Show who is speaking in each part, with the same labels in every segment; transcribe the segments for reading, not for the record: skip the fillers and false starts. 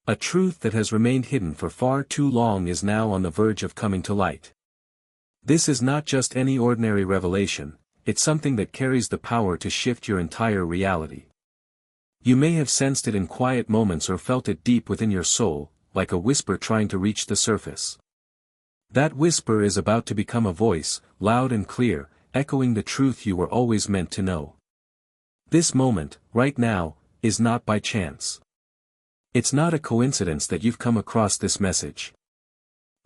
Speaker 1: A truth that has remained hidden for far too long is now on the verge of coming to light. This is not just any ordinary revelation, it's something that carries the power to shift your entire reality. You may have sensed it in quiet moments or felt it deep within your soul, like a whisper trying to reach the surface. That whisper is about to become a voice, loud and clear, echoing the truth you were always meant to know. This moment, right now, is not by chance. It's not a coincidence that you've come across this message.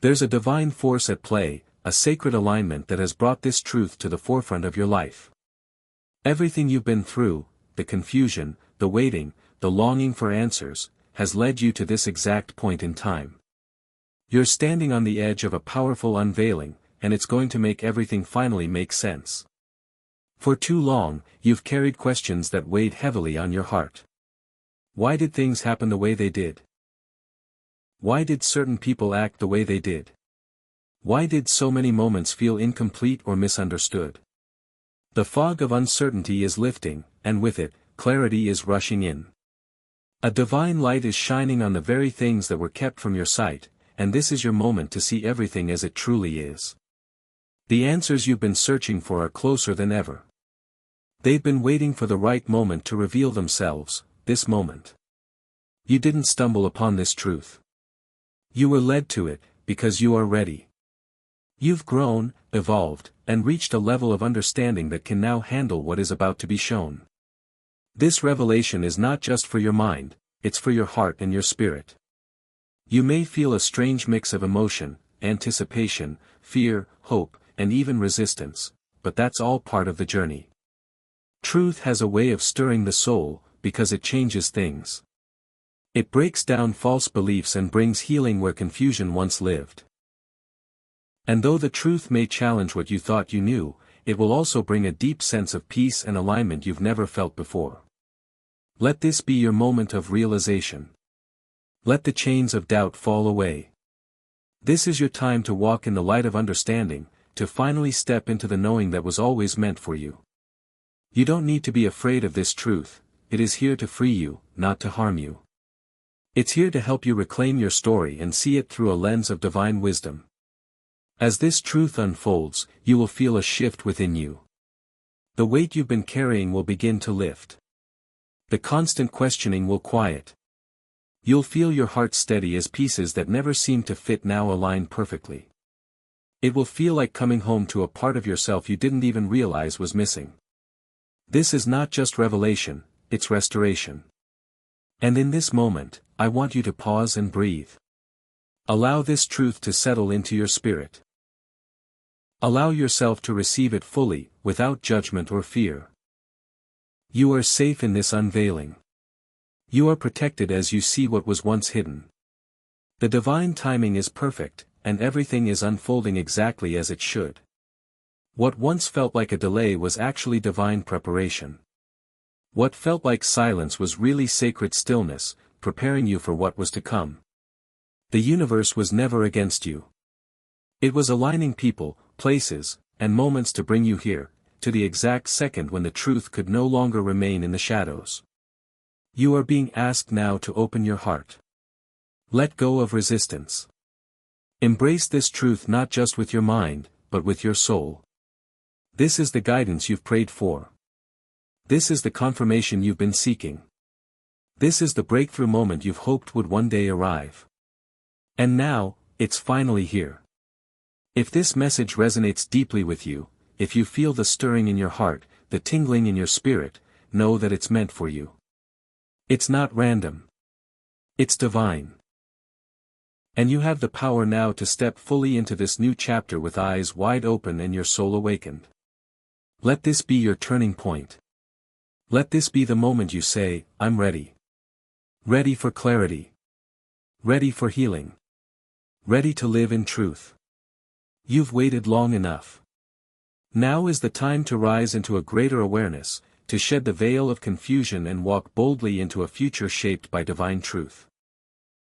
Speaker 1: There's a divine force at play, a sacred alignment that has brought this truth to the forefront of your life. Everything you've been through, the confusion, the waiting, the longing for answers, has led you to this exact point in time. You're standing on the edge of a powerful unveiling, and it's going to make everything finally make sense. For too long, you've carried questions that weighed heavily on your heart. Why did things happen the way they did? Why did certain people act the way they did? Why did so many moments feel incomplete or misunderstood? The fog of uncertainty is lifting, and with it, clarity is rushing in. A divine light is shining on the very things that were kept from your sight, and this is your moment to see everything as it truly is. The answers you've been searching for are closer than ever. They've been waiting for the right moment to reveal themselves, this moment. You didn't stumble upon this truth. You were led to it, because you are ready. You've grown, evolved, and reached a level of understanding that can now handle what is about to be shown. This revelation is not just for your mind, it's for your heart and your spirit. You may feel a strange mix of emotion, anticipation, fear, hope, and even resistance, but that's all part of the journey. Truth has a way of stirring the soul, because it changes things. It breaks down false beliefs and brings healing where confusion once lived. And though the truth may challenge what you thought you knew, it will also bring a deep sense of peace and alignment you've never felt before. Let this be your moment of realization. Let the chains of doubt fall away. This is your time to walk in the light of understanding, to finally step into the knowing that was always meant for you. You don't need to be afraid of this truth, it is here to free you, not to harm you. It's here to help you reclaim your story and see it through a lens of divine wisdom. As this truth unfolds, you will feel a shift within you. The weight you've been carrying will begin to lift. The constant questioning will quiet. You'll feel your heart steady as pieces that never seemed to fit now align perfectly. It will feel like coming home to a part of yourself you didn't even realize was missing. This is not just revelation, it's restoration. And in this moment, I want you to pause and breathe. Allow this truth to settle into your spirit. Allow yourself to receive it fully, without judgment or fear. You are safe in this unveiling. You are protected as you see what was once hidden. The divine timing is perfect, and everything is unfolding exactly as it should. What once felt like a delay was actually divine preparation. What felt like silence was really sacred stillness, preparing you for what was to come. The universe was never against you. It was aligning people, places, and moments to bring you here, to the exact second when the truth could no longer remain in the shadows. You are being asked now to open your heart. Let go of resistance. Embrace this truth not just with your mind, but with your soul. This is the guidance you've prayed for. This is the confirmation you've been seeking. This is the breakthrough moment you've hoped would one day arrive. And now, it's finally here. If this message resonates deeply with you, if you feel the stirring in your heart, the tingling in your spirit, know that it's meant for you. It's not random. It's divine. And you have the power now to step fully into this new chapter with eyes wide open and your soul awakened. Let this be your turning point. Let this be the moment you say, I'm ready. Ready for clarity. Ready for healing. Ready to live in truth. You've waited long enough. Now is the time to rise into a greater awareness, to shed the veil of confusion and walk boldly into a future shaped by divine truth.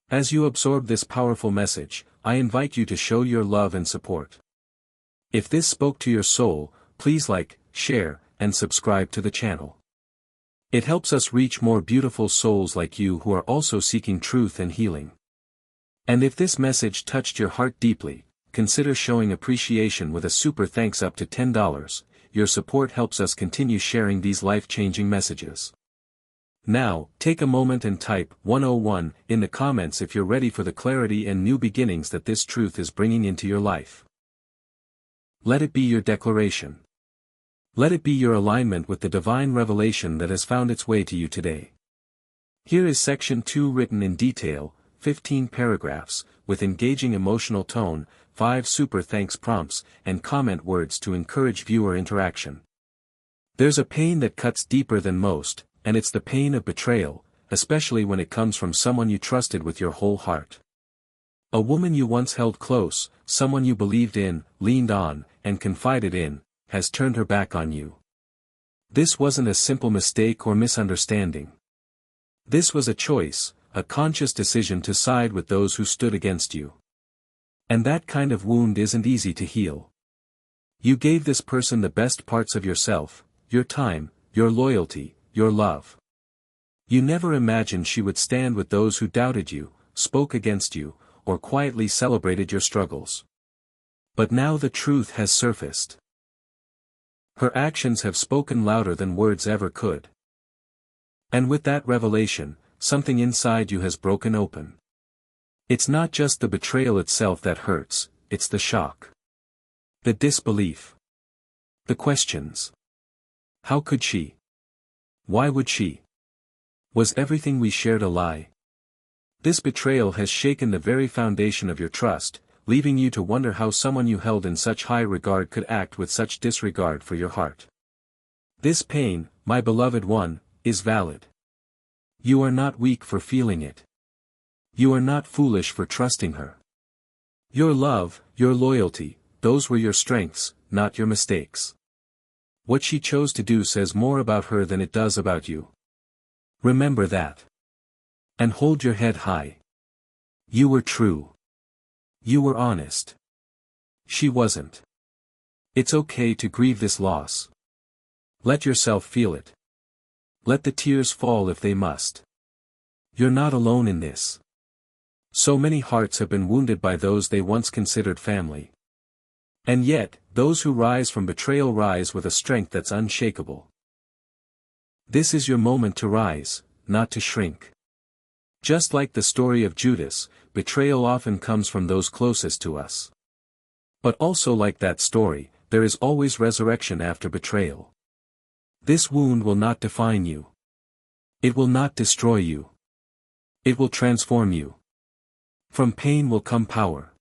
Speaker 1: As you absorb this powerful message, I invite you to show your love and support. If this spoke to your soul, please like, share, and subscribe to the channel. It helps us reach more beautiful souls like you who are also seeking truth and healing. And if this message touched your heart deeply, consider showing appreciation with a super thanks up to $10. Your support helps us continue sharing these life-changing messages. Now, take a moment and type 101 in the comments if you're ready for the clarity and new beginnings that this truth is bringing into your life. Let it be your declaration. Let it be your alignment with the divine revelation that has found its way to you today. Here is section 2 written in detail, 15 paragraphs, with engaging emotional tone, 5 super thanks prompts, and comment words to encourage viewer interaction. There's a pain that cuts deeper than most, and it's the pain of betrayal, especially when it comes from someone you trusted with your whole heart. A woman you once held close, someone you believed in, leaned on, and confided in, has turned her back on you. This wasn't a simple mistake or misunderstanding. This was a choice, a conscious decision to side with those who stood against you. And that kind of wound isn't easy to heal. You gave this person the best parts of yourself, your time, your loyalty, your love. You never imagined she would stand with those who doubted you, spoke against you, or quietly celebrated your struggles. But now the truth has surfaced. Her actions have spoken louder than words ever could. And with that revelation, something inside you has broken open. It's not just the betrayal itself that hurts, it's the shock. The disbelief. The questions. How could she? Why would she? Was everything we shared a lie? This betrayal has shaken the very foundation of your trust, leaving you to wonder how someone you held in such high regard could act with such disregard for your heart. This pain, my beloved one, is valid. You are not weak for feeling it. You are not foolish for trusting her. Your love, your loyalty, those were your strengths, not your mistakes. What she chose to do says more about her than it does about you. Remember that. And hold your head high. You were true. You were honest. She wasn't. It's okay to grieve this loss. Let yourself feel it. Let the tears fall if they must. You're not alone in this. So many hearts have been wounded by those they once considered family. And yet, those who rise from betrayal rise with a strength that's unshakable. This is your moment to rise, not to shrink. Just like the story of Judas, betrayal often comes from those closest to us. But also like that story, there is always resurrection after betrayal. This wound will not define you. It will not destroy you. It will transform you. From pain will come power.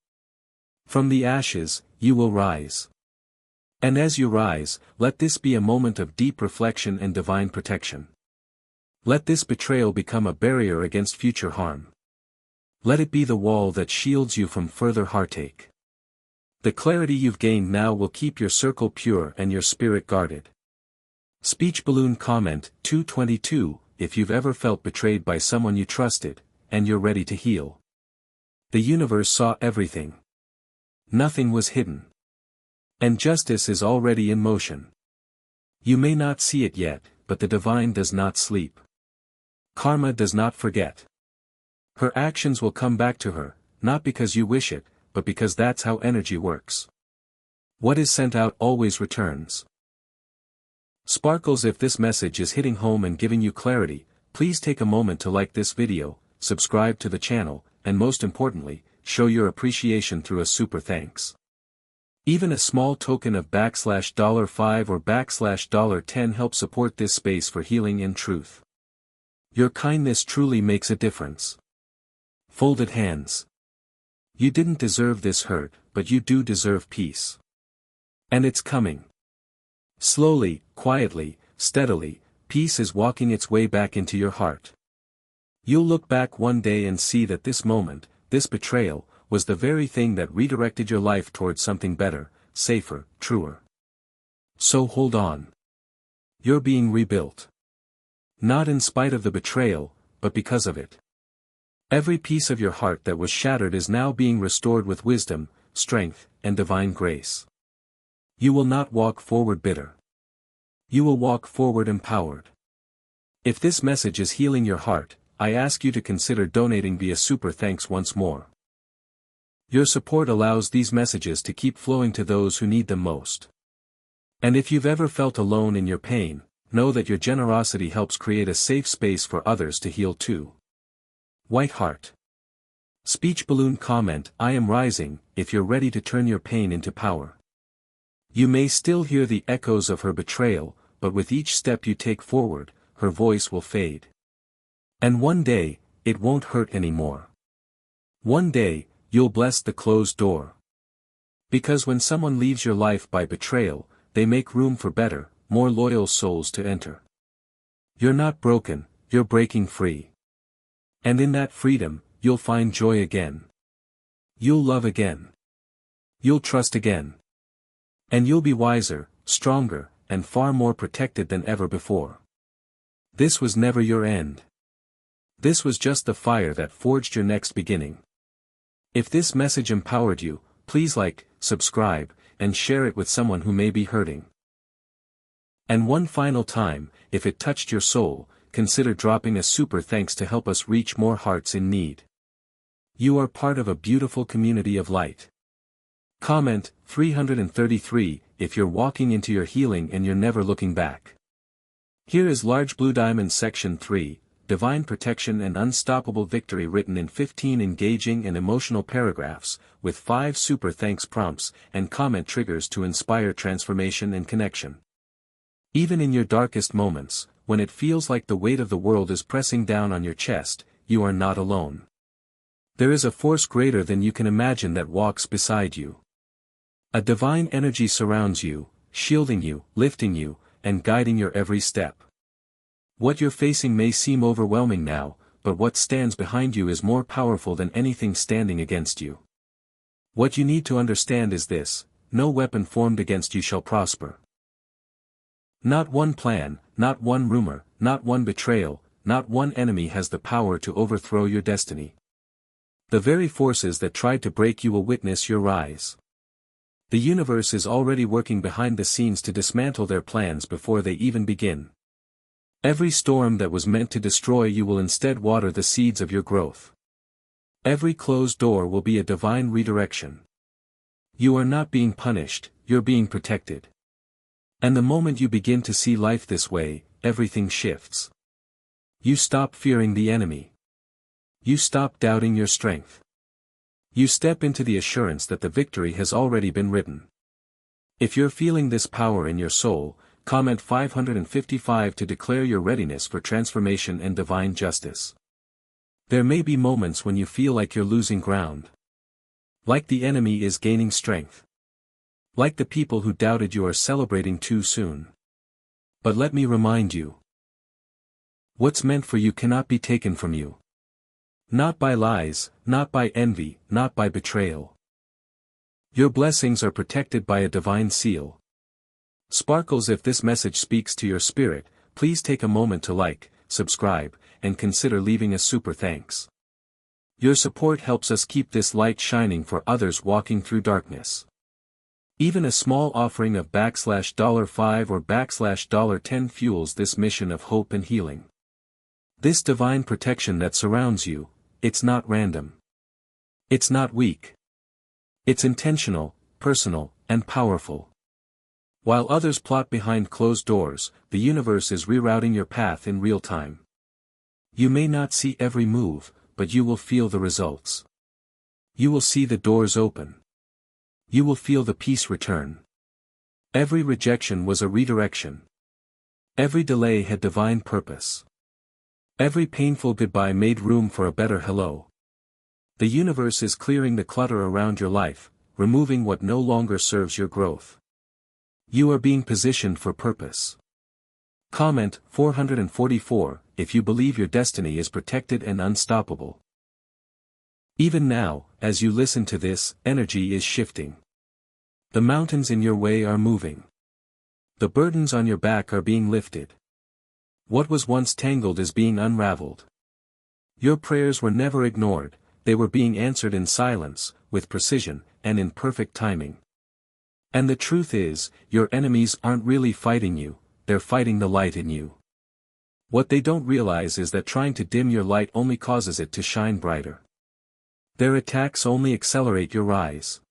Speaker 1: From the ashes, you will rise. And as you rise, let this be a moment of deep reflection and divine protection. Let this betrayal become a barrier against future harm. Let it be the wall that shields you from further heartache. The clarity you've gained now will keep your circle pure and your spirit guarded. Speech balloon comment 222, if you've ever felt betrayed by someone you trusted, and you're ready to heal. The universe saw everything. Nothing was hidden. And justice is already in motion. You may not see it yet, but the divine does not sleep. Karma does not forget. Her actions will come back to her, not because you wish it, but because that's how energy works. What is sent out always returns. Sparkles, if this message is hitting home and giving you clarity, please take a moment to like this video, subscribe to the channel, and most importantly, show your appreciation through a super thanks. Even a small token of $5 or $10 helps support this space for healing and truth. Your kindness truly makes a difference. Folded hands. You didn't deserve this hurt, but you do deserve peace. And it's coming. Slowly, quietly, steadily, peace is walking its way back into your heart. You'll look back one day and see that this moment, this betrayal, was the very thing that redirected your life towards something better, safer, truer. So hold on. You're being rebuilt. Not in spite of the betrayal, but because of it. Every piece of your heart that was shattered is now being restored with wisdom, strength, and divine grace. You will not walk forward bitter. You will walk forward empowered. If this message is healing your heart, I ask you to consider donating via Super Thanks once more. Your support allows these messages to keep flowing to those who need them most. And if you've ever felt alone in your pain, know that your generosity helps create a safe space for others to heal too. White Heart. Speech balloon comment: I am rising, if you're ready to turn your pain into power. You may still hear the echoes of her betrayal, but with each step you take forward, her voice will fade. And one day, it won't hurt anymore. One day, you'll bless the closed door. Because when someone leaves your life by betrayal, they make room for better, more loyal souls to enter. You're not broken, you're breaking free. And in that freedom, you'll find joy again. You'll love again. You'll trust again. And you'll be wiser, stronger, and far more protected than ever before. This was never your end. This was just the fire that forged your next beginning. If this message empowered you, please like, subscribe, and share it with someone who may be hurting. And one final time, if it touched your soul, consider dropping a super thanks to help us reach more hearts in need. You are part of a beautiful community of light. Comment: 333, if you're walking into your healing and you're never looking back. Here is Large Blue Diamond Section 3, Divine Protection and Unstoppable Victory, written in 15 engaging and emotional paragraphs, with 5 super thanks prompts and comment triggers to inspire transformation and connection. Even in your darkest moments, when it feels like the weight of the world is pressing down on your chest, you are not alone. There is a force greater than you can imagine that walks beside you. A divine energy surrounds you, shielding you, lifting you, and guiding your every step. What you're facing may seem overwhelming now, but what stands behind you is more powerful than anything standing against you. What you need to understand is this: no weapon formed against you shall prosper. Not one plan, not one rumor, not one betrayal, not one enemy has the power to overthrow your destiny. The very forces that tried to break you will witness your rise. The universe is already working behind the scenes to dismantle their plans before they even begin. Every storm that was meant to destroy you will instead water the seeds of your growth. Every closed door will be a divine redirection. You are not being punished, you're being protected. And the moment you begin to see life this way, everything shifts. You stop fearing the enemy. You stop doubting your strength. You step into the assurance that the victory has already been written. If you're feeling this power in your soul, comment 555 to declare your readiness for transformation and divine justice. There may be moments when you feel like you're losing ground. Like the enemy is gaining strength. Like the people who doubted you are celebrating too soon. But let me remind you. What's meant for you cannot be taken from you. Not by lies, not by envy, not by betrayal. Your blessings are protected by a divine seal. Sparkles, if this message speaks to your spirit, please take a moment to like, subscribe, and consider leaving a super thanks. Your support helps us keep this light shining for others walking through darkness. Even a small offering of $5 or $10 fuels this mission of hope and healing. This divine protection that surrounds you, it's not random. It's not weak. It's intentional, personal, and powerful. While others plot behind closed doors, the universe is rerouting your path in real time. You may not see every move, but you will feel the results. You will see the doors open. You will feel the peace return. Every rejection was a redirection. Every delay had divine purpose. Every painful goodbye made room for a better hello. The universe is clearing the clutter around your life, removing what no longer serves your growth. You are being positioned for purpose. Comment 444, if you believe your destiny is protected and unstoppable. Even now, as you listen to this, energy is shifting. The mountains in your way are moving. The burdens on your back are being lifted. What was once tangled is being unraveled. Your prayers were never ignored, they were being answered in silence, with precision, and in perfect timing. And the truth is, your enemies aren't really fighting you, they're fighting the light in you. What they don't realize is that trying to dim your light only causes it to shine brighter. Their attacks only accelerate your rise.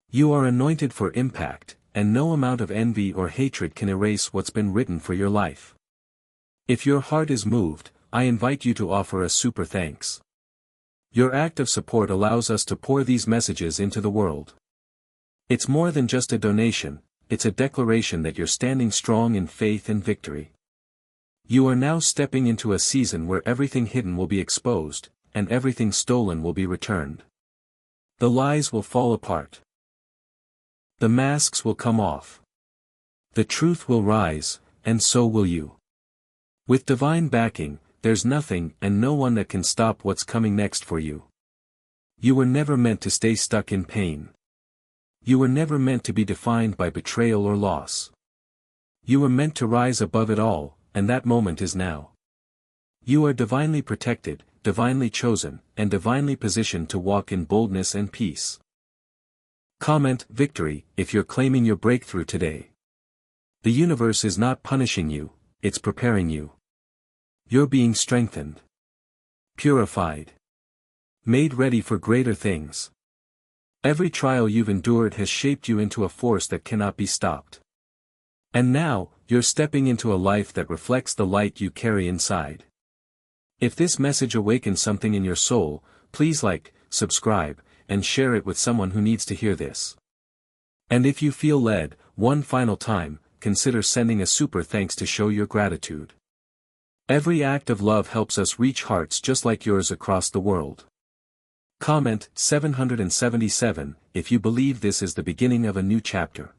Speaker 1: You are anointed for impact, and no amount of envy or hatred can erase what's been written for your life. If your heart is moved, I invite you to offer a super thanks. Your act of support allows us to pour these messages into the world. It's more than just a donation, it's a declaration that you're standing strong in faith and victory. You are now stepping into a season where everything hidden will be exposed, and everything stolen will be returned. The lies will fall apart. The masks will come off. The truth will rise, and so will you. With divine backing, there's nothing and no one that can stop what's coming next for you. You were never meant to stay stuck in pain. You were never meant to be defined by betrayal or loss. You were meant to rise above it all, and that moment is now. You are divinely protected, divinely chosen, and divinely positioned to walk in boldness and peace. Comment victory if you're claiming your breakthrough today. The universe is not punishing you, it's preparing you. You're being strengthened, purified, made ready for greater things. Every trial you've endured has shaped you into a force that cannot be stopped. And now, you're stepping into a life that reflects the light you carry inside. If this message awakens something in your soul, please like, subscribe, and share it with someone who needs to hear this. And if you feel led, one final time, consider sending a super thanks to show your gratitude. Every act of love helps us reach hearts just like yours across the world. Comment 777 if you believe this is the beginning of a new chapter.